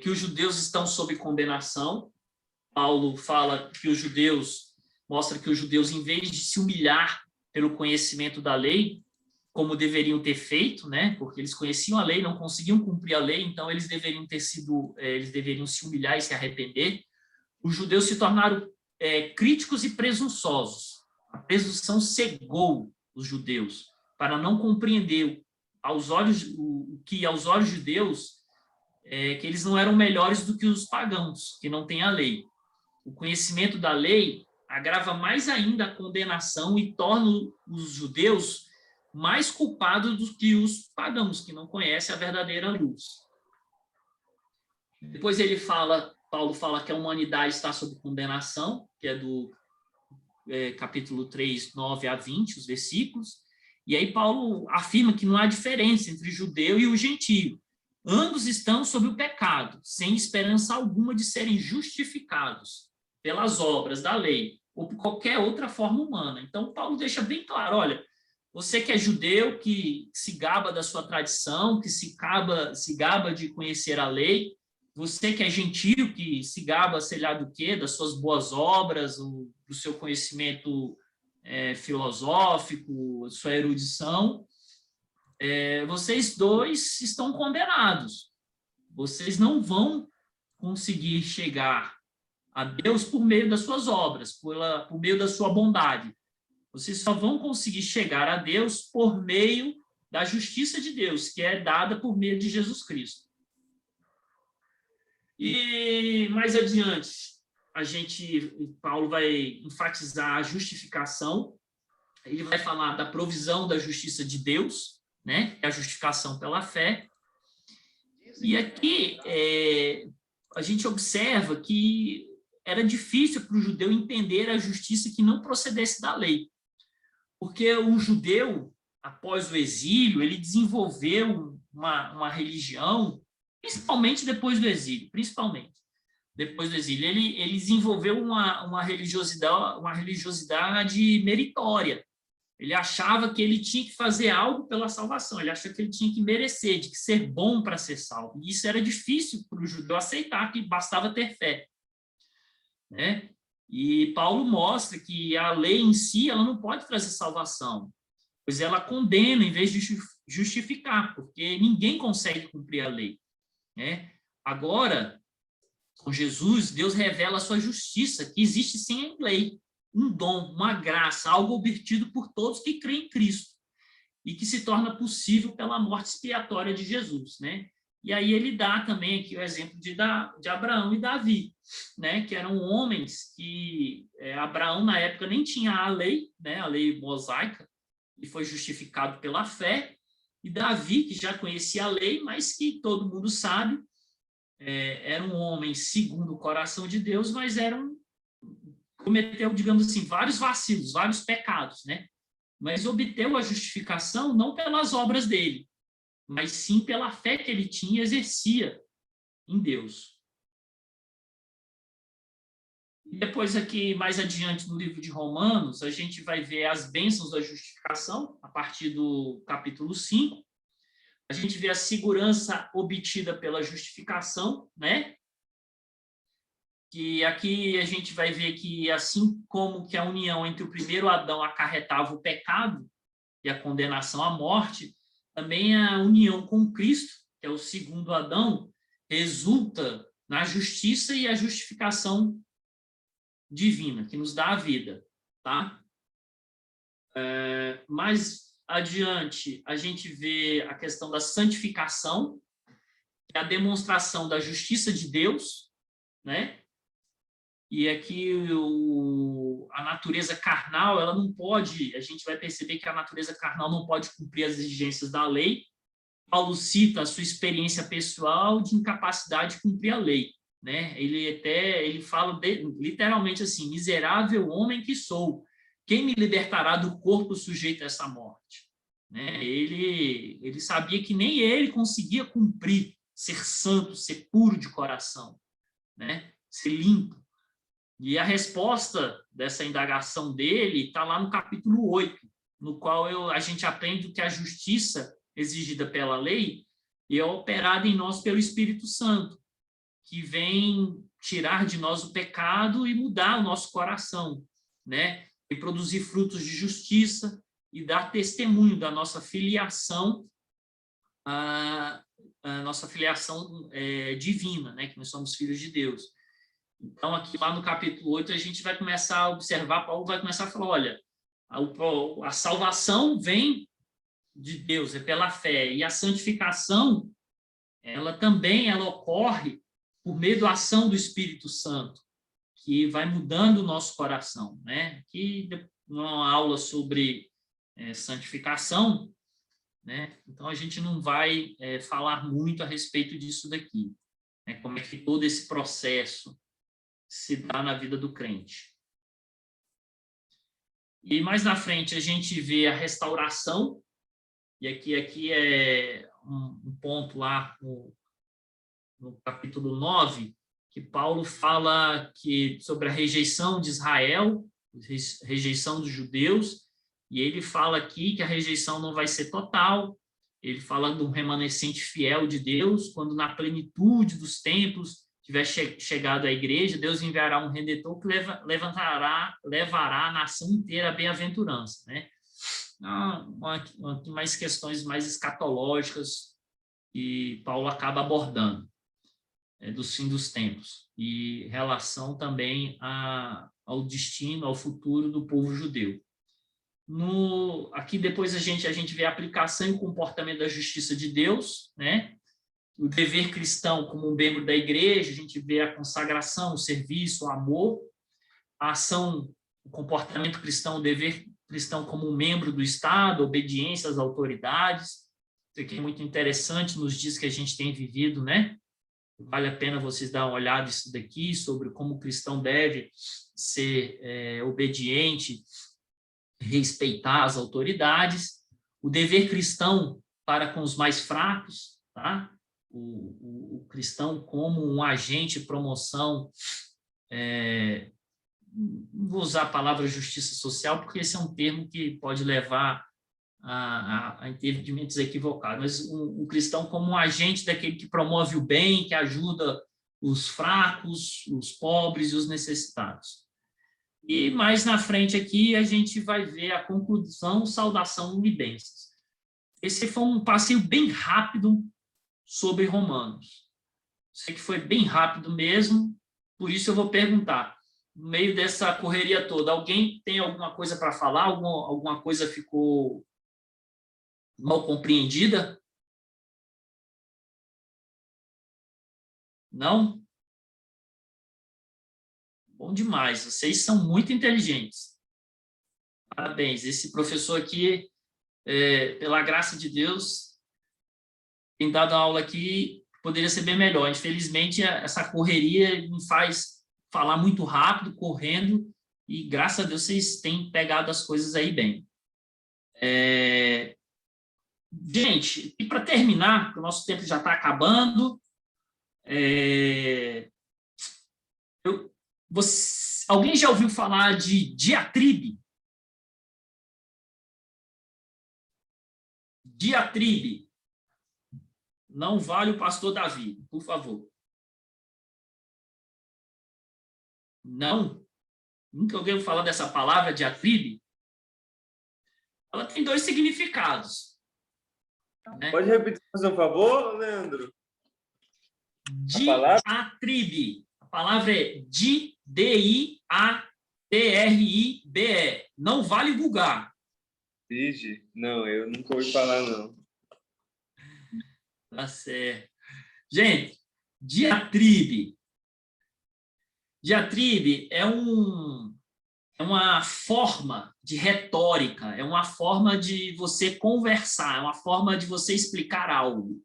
S1: que os judeus estão sob condenação. Paulo fala que os judeus, mostra que os judeus, em vez de se humilhar pelo conhecimento da lei, como deveriam ter feito, né? Porque eles conheciam a lei, não conseguiam cumprir a lei, então eles deveriam se humilhar e se arrepender. Os judeus se tornaram críticos e presunçosos. A presunção cegou os judeus para não compreender o que aos olhos de Deus que eles não eram melhores do que os pagãos, que não têm a lei. O conhecimento da lei agrava mais ainda a condenação e torna os judeus mais culpados do que os pagãos, que não conhecem a verdadeira luz. Depois Paulo fala que a humanidade está sob condenação, que é do capítulo 3, 9 a 20, os versículos. E aí Paulo afirma que não há diferença entre o judeu e o gentio. Ambos estão sob o pecado, sem esperança alguma de serem justificados pelas obras da lei ou por qualquer outra forma humana. Então, Paulo deixa bem claro, olha, você que é judeu, que se gaba da sua tradição, que se gaba de conhecer a lei, você que é gentio, que se gaba, sei lá do quê, das suas boas obras, do seu conhecimento filosófico, sua erudição, vocês dois estão condenados. Vocês não vão conseguir chegar a Deus por meio das suas obras, por meio da sua bondade. Vocês só vão conseguir chegar a Deus por meio da justiça de Deus, que é dada por meio de Jesus Cristo. E mais adiante, Paulo vai enfatizar a justificação. Ele vai falar da provisão da justiça de Deus, né? A justificação pela fé. E aqui a gente observa que era difícil para o judeu entender a justiça que não procedesse da lei. Porque o judeu, após o exílio, ele desenvolveu uma religião, principalmente depois do exílio, ele desenvolveu uma religiosidade meritória. Ele achava que ele tinha que fazer algo pela salvação, ele achava que ele tinha que merecer, de que ser bom para ser salvo. E isso era difícil para o judeu aceitar, que bastava ter fé, né? E Paulo mostra que a lei em si ela não pode trazer salvação, pois ela condena em vez de justificar, porque ninguém consegue cumprir a lei, né? Agora, com Jesus, Deus revela a sua justiça, que existe sem a lei, um dom, uma graça, algo obtido por todos que creem em Cristo, e que se torna possível pela morte expiatória de Jesus, né? E aí ele dá também aqui o exemplo de Abraão e Davi, né? Que eram homens que Abraão, na época, nem tinha a lei, né? A lei mosaica, e foi justificado pela fé, e Davi, que já conhecia a lei, mas que todo mundo sabe, era um homem segundo o coração de Deus, mas cometeu, digamos assim, vários vacilos, vários pecados, né? Mas obteve a justificação não pelas obras dele, mas sim pela fé que ele tinha e exercia em Deus. E depois aqui, mais adiante, no livro de Romanos, a gente vai ver as bênçãos da justificação, a partir do capítulo 5. A gente vê a segurança obtida pela justificação, né? que aqui a gente vai ver que, assim como que a união entre o primeiro Adão acarretava o pecado e a condenação à morte, também a união com Cristo, que é o segundo Adão, resulta na justiça e a justificação divina, que nos dá a vida, tá? Mais adiante, a gente vê a questão da santificação, que é a demonstração da justiça de Deus, né? E aqui a natureza carnal, ela não pode, a gente vai perceber que a natureza carnal não pode cumprir as exigências da lei. Paulo cita a sua experiência pessoal de incapacidade de cumprir a lei, né? Ele fala literalmente assim: miserável homem que sou, quem me libertará do corpo sujeito a essa morte? Né? Ele sabia que nem ele conseguia cumprir, ser santo, ser puro de coração, né? Ser limpo. E a resposta dessa indagação dele está lá no capítulo 8, no qual a gente aprende que a justiça exigida pela lei é operada em nós pelo Espírito Santo, que vem tirar de nós o pecado e mudar o nosso coração, né? E produzir frutos de justiça e dar testemunho da nossa filiação, a nossa filiação divina, né? Que nós somos filhos de Deus. Então, aqui lá no capítulo 8, a gente vai começar a observar, Paulo vai começar a falar, olha, a salvação vem de Deus, é pela fé, e a santificação, ela ocorre por meio da ação do Espírito Santo, que vai mudando o nosso coração, né? Aqui, numa aula sobre santificação, né? Então, a gente não vai falar muito a respeito disso daqui, né? Como é que todo esse processo se dá na vida do crente. E mais na frente a gente vê a restauração, e aqui é um ponto lá no capítulo 9, que Paulo fala sobre a rejeição de Israel, rejeição dos judeus, e ele fala aqui que a rejeição não vai ser total, ele fala de um remanescente fiel de Deus, quando na plenitude dos tempos tiver chegado à igreja, Deus enviará um redentor que levará a nação inteira à bem-aventurança, né? Mais questões mais escatológicas que Paulo acaba abordando, do fim dos tempos, e relação também ao destino, ao futuro do povo judeu. Aqui depois a gente vê a aplicação e o comportamento da justiça de Deus, né? O dever cristão como um membro da igreja, a gente vê a consagração, o serviço, o amor, a ação, o comportamento cristão, o dever cristão como um membro do Estado, obediência às autoridades. Isso aqui é muito interessante nos dias que a gente tem vivido, né? Vale a pena vocês dar uma olhada nisso daqui, sobre como o cristão deve ser obediente, respeitar as autoridades. O dever cristão para com os mais fracos, tá? O cristão como um agente de promoção, não vou usar a palavra justiça social, porque esse é um termo que pode levar a entendimentos equivocados, mas o cristão como um agente daquele que promove o bem, que ajuda os fracos, os pobres e os necessitados. E mais na frente aqui a gente vai ver a conclusão, saudação e bênçãos. Esse foi um passeio bem rápido sobre Romanos. Sei que foi bem rápido mesmo, por isso eu vou perguntar, no meio dessa correria toda, alguém tem alguma coisa para falar? Alguma coisa ficou mal compreendida? Não? Bom demais, vocês são muito inteligentes. Parabéns, esse professor aqui, pela graça de Deus, tem dado aula aqui, poderia ser bem melhor. Infelizmente, essa correria me faz falar muito rápido, correndo, e graças a Deus vocês têm pegado as coisas aí bem. Gente, e para terminar, porque o nosso tempo já está acabando, alguém já ouviu falar de diatribe? Diatribe. Não vale o pastor Davi, por favor. Não? Nunca ouviu falar dessa palavra, diatribe? Ela tem dois significados. Né?
S6: Pode repetir, por favor, Leandro? A palavra?
S1: Diatribe. A palavra é D-I-A-T-R-I-B-E. Não vale vulgar.
S6: Vige? Não, eu nunca ouvi falar, não.
S1: Tá certo. Gente, diatribe. Diatribe é uma forma de retórica, é uma forma de você conversar, é uma forma de você explicar algo.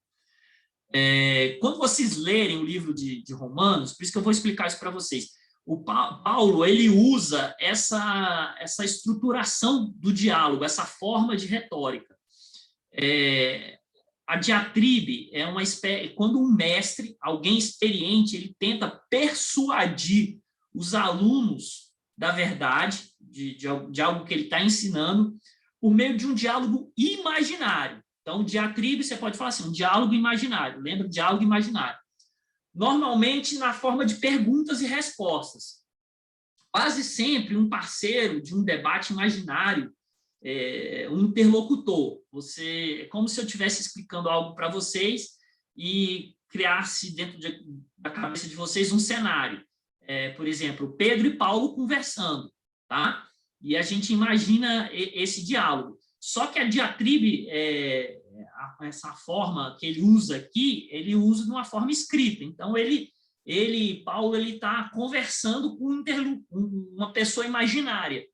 S1: Quando vocês lerem o livro de Romanos, por isso que eu vou explicar isso para vocês, o Paulo ele usa essa estruturação do diálogo, essa forma de retórica. A diatribe é uma espécie, quando um mestre, alguém experiente, ele tenta persuadir os alunos da verdade, de algo que ele está ensinando, por meio de um diálogo imaginário. Então, diatribe, você pode falar assim, um diálogo imaginário. Lembra? Diálogo imaginário. Normalmente, na forma de perguntas e respostas. Quase sempre, um parceiro de um debate imaginário, um interlocutor. É como se eu estivesse explicando algo para vocês e criasse dentro da cabeça de vocês um cenário. Por exemplo, Pedro e Paulo conversando, tá? E a gente imagina esse diálogo. Só que a diatribe, essa forma que ele usa aqui, ele usa de uma forma escrita. Então, Paulo, ele está conversando com uma pessoa imaginária.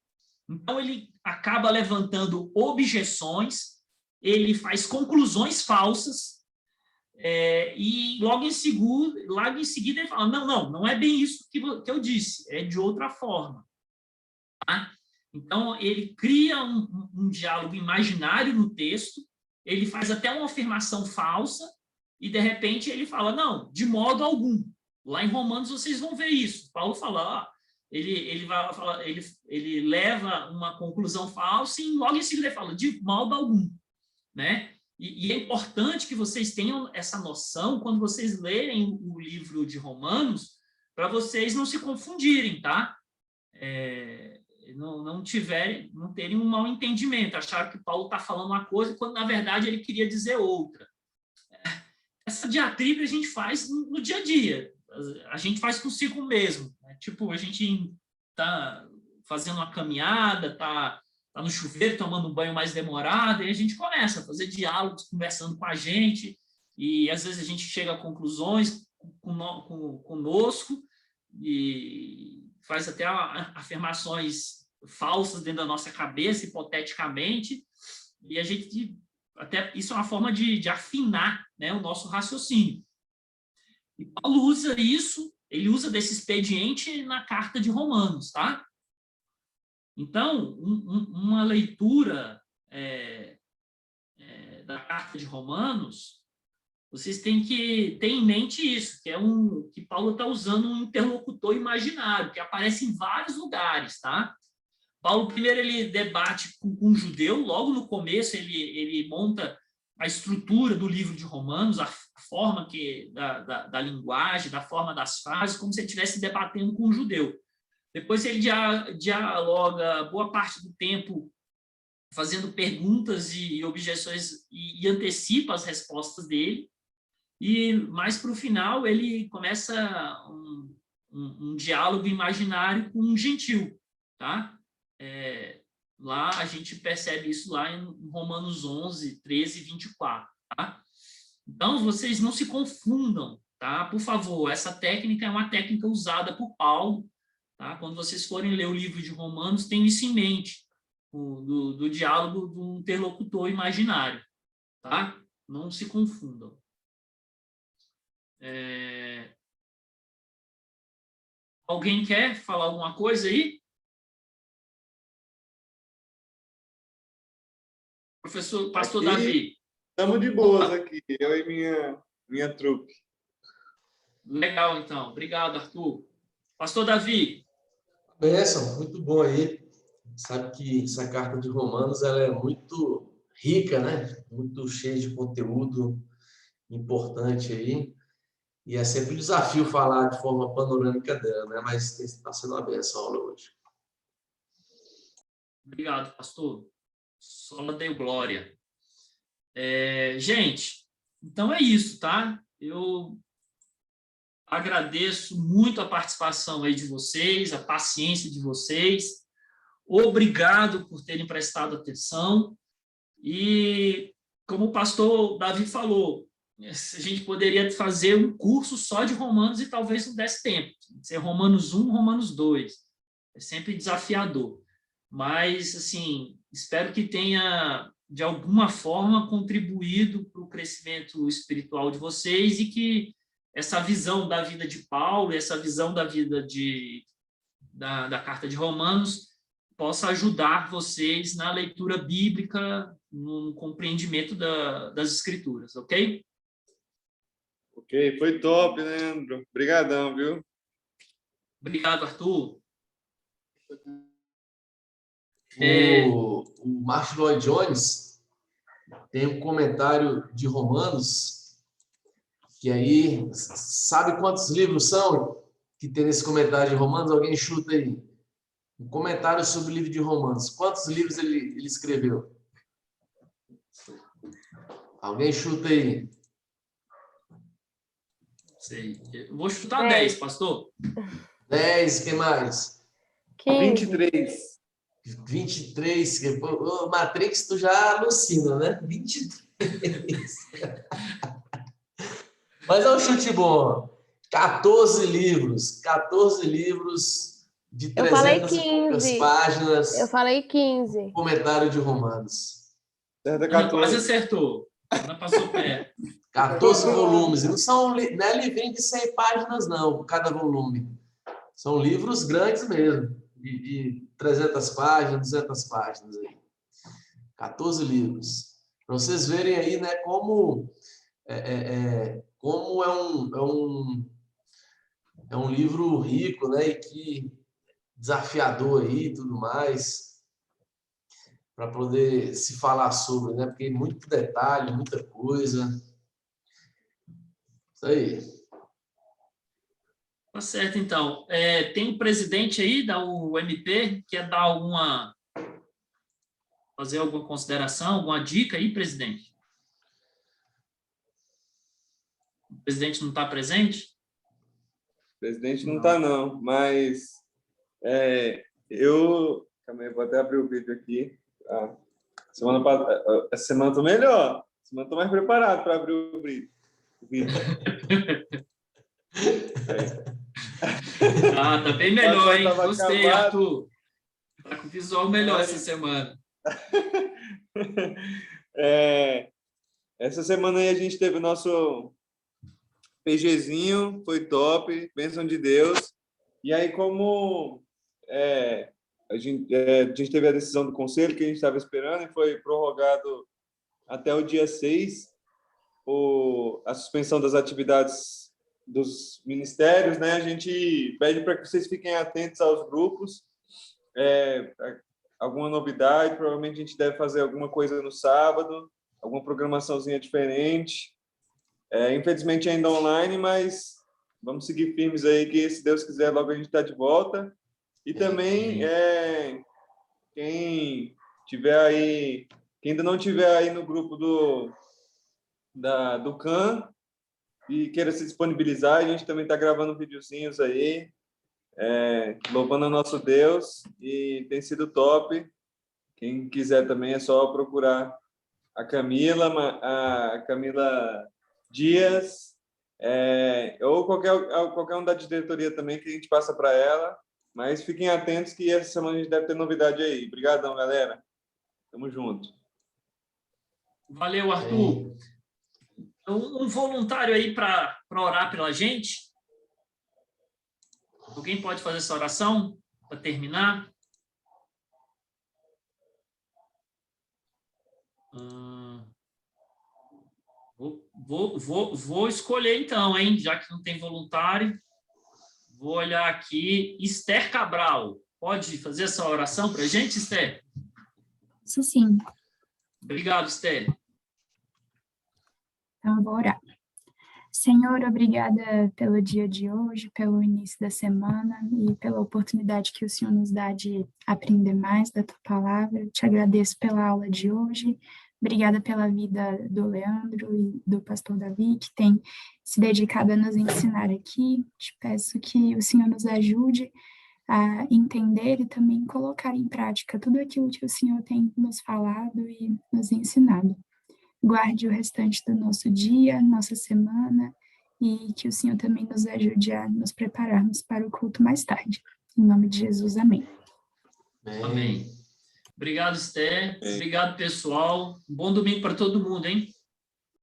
S1: Então, ele acaba levantando objeções, ele faz conclusões falsas, e logo em seguida ele fala, não é bem isso que eu disse, é de outra forma. Tá? Então, ele cria um diálogo imaginário no texto, ele faz até uma afirmação falsa, e de repente ele fala, não, de modo algum. Lá em Romanos vocês vão ver isso. Paulo fala, ele leva uma conclusão falsa e logo em seguida ele fala, de modo algum. Né? E é importante que vocês tenham essa noção quando vocês lerem o livro de Romanos, para vocês não se confundirem, tá? Não terem um mau entendimento, acharam que Paulo está falando uma coisa quando, na verdade, ele queria dizer outra. Essa diatribe a gente faz no dia a dia, a gente faz consigo mesmo. Né? Tipo, a gente está fazendo uma caminhada, está no chuveiro, tomando um banho mais demorado, e a gente começa a fazer diálogos, conversando com a gente, e às vezes a gente chega a conclusões conosco, e faz até afirmações falsas dentro da nossa cabeça, hipoteticamente, e a gente, até isso é uma forma de afinar, né, o nosso raciocínio. E Paulo usa isso, ele usa desse expediente na carta de Romanos, tá? Então, uma leitura da carta de Romanos, vocês têm que ter em mente isso, que Paulo está usando um interlocutor imaginário, que aparece em vários lugares, tá? Paulo, primeiro, ele debate com um judeu, logo no começo ele monta a estrutura do livro de Romanos, a forma da linguagem, da forma das frases, como se ele estivesse debatendo com um judeu. Depois ele dialoga boa parte do tempo fazendo perguntas e objeções e antecipa as respostas dele. E mais para o final ele começa um diálogo imaginário com um gentil, tá? Lá a gente percebe isso lá em Romanos 11, 13 e 24, tá? Então vocês não se confundam, tá? Por favor, essa técnica é uma técnica usada por Paulo. Tá? Quando vocês forem ler o livro de Romanos, tenham isso em mente, do diálogo do interlocutor imaginário. Tá? Não se confundam. Alguém quer falar alguma coisa aí? Pastor Davi.
S6: Estamos de boas aqui, eu e minha trupe.
S1: Legal, então. Obrigado, Arthur. Pastor Davi.
S2: Benção, muito bom aí. Sabe que essa carta de Romanos ela é muito rica, né? Muito cheia de conteúdo importante aí. E é sempre um desafio falar de forma panorâmica dela, né? Mas está sendo uma benção a aula hoje.
S1: Obrigado, pastor. Só dei glória. Gente, então é isso, tá? Eu agradeço muito a participação aí de vocês, a paciência de vocês. Obrigado por terem prestado atenção. E, como o pastor Davi falou, a gente poderia fazer um curso só de Romanos e talvez não desse tempo. Ser Romanos 1, Romanos 2. É sempre desafiador. Mas, assim, espero que tenha, de alguma forma, contribuído para o crescimento espiritual de vocês e que essa visão da vida de Paulo, essa visão da vida da Carta de Romanos possa ajudar vocês na leitura bíblica, no compreendimento das Escrituras, ok?
S6: Ok, foi top, né, Leandro? Obrigadão, viu?
S1: Obrigado, Arthur.
S2: O Martin Lloyd Jones tem um comentário de Romanos, que aí, sabe quantos livros são que tem nesse comentário de Romanos? Alguém chuta aí. Um comentário sobre o livro de Romanos. Quantos livros ele escreveu? Alguém chuta aí.
S1: Sei. Eu vou chutar 10, pastor.
S2: 10, que mais?
S5: 15.
S6: 23.
S2: 23. O Matrix, tu já alucina, né? 23. Mas é um chute bom. 14 livros. 14 livros de
S5: Eu falei
S2: 300 e poucas
S5: 15.
S2: páginas.
S5: Eu falei 15.
S2: Comentário de Romanos.
S6: Certa
S1: Ana quase
S6: 14.
S1: acertou. Ana passou perto.
S2: 14 volumes. Não são, não é livrinho de 100 páginas, não, cada volume. São livros grandes mesmo, de 300 páginas, 200 páginas. Aí. 14 livros. Para vocês verem aí, né, como é um livro rico, né, e que desafiador aí e tudo mais, para poder se falar sobre, né, porque muito detalhe, muita coisa. Isso aí.
S1: Tá certo, então. Tem um presidente aí da UMP, quer dar fazer alguma consideração, alguma dica aí, presidente? O presidente não está presente?
S6: O presidente não está, não, mas eu também vou até abrir o vídeo aqui. Essa semana estou melhor. Essa semana estou mais preparado para abrir o vídeo.
S1: Tá bem melhor, hein?
S6: Tava
S1: Gostei,
S6: acabado.
S1: Arthur. Tá com visual melhor essa semana.
S6: Essa semana aí a gente teve o nosso PGzinho, foi top, bênção de Deus. E aí, como a gente teve a decisão do conselho que a gente estava esperando e foi prorrogado até o dia 6 a suspensão das atividades dos ministérios, né? A gente pede para que vocês fiquem atentos aos grupos. Alguma novidade, provavelmente a gente deve fazer alguma coisa no sábado, alguma programaçãozinha diferente. Infelizmente ainda online, mas vamos seguir firmes aí, que se Deus quiser, logo a gente está de volta. E também, quem ainda não tiver aí no grupo do CAN e queira se disponibilizar, a gente também está gravando videozinhos aí, louvando o nosso Deus, e tem sido top. Quem quiser também é só procurar a Camila Dias, ou qualquer um da diretoria também, que a gente passa para ela. Mas fiquem atentos que essa semana a gente deve ter novidade aí. Obrigadão, galera. Tamo junto.
S1: Valeu, Arthur. Um voluntário aí para orar pela gente? Alguém pode fazer essa oração para terminar? Vou escolher então, hein? Já que não tem voluntário. Vou olhar aqui. Esther Cabral, pode fazer essa oração para a gente, Esther?
S7: Isso sim.
S1: Obrigado, Esther.
S7: Então, eu vou orar. Senhor, obrigada pelo dia de hoje, pelo início da semana e pela oportunidade que o Senhor nos dá de aprender mais da Tua Palavra. Te agradeço pela aula de hoje. Obrigada pela vida do Leandro e do pastor Davi, que tem se dedicado a nos ensinar aqui. Te peço que o Senhor nos ajude a entender e também colocar em prática tudo aquilo que o Senhor tem nos falado e nos ensinado. Guarde o restante do nosso dia, nossa semana, e que o Senhor também nos ajude a nos prepararmos para o culto mais tarde. Em nome de Jesus, amém.
S1: Amém. Obrigado, Esther. Obrigado, pessoal. Bom domingo para todo mundo, hein?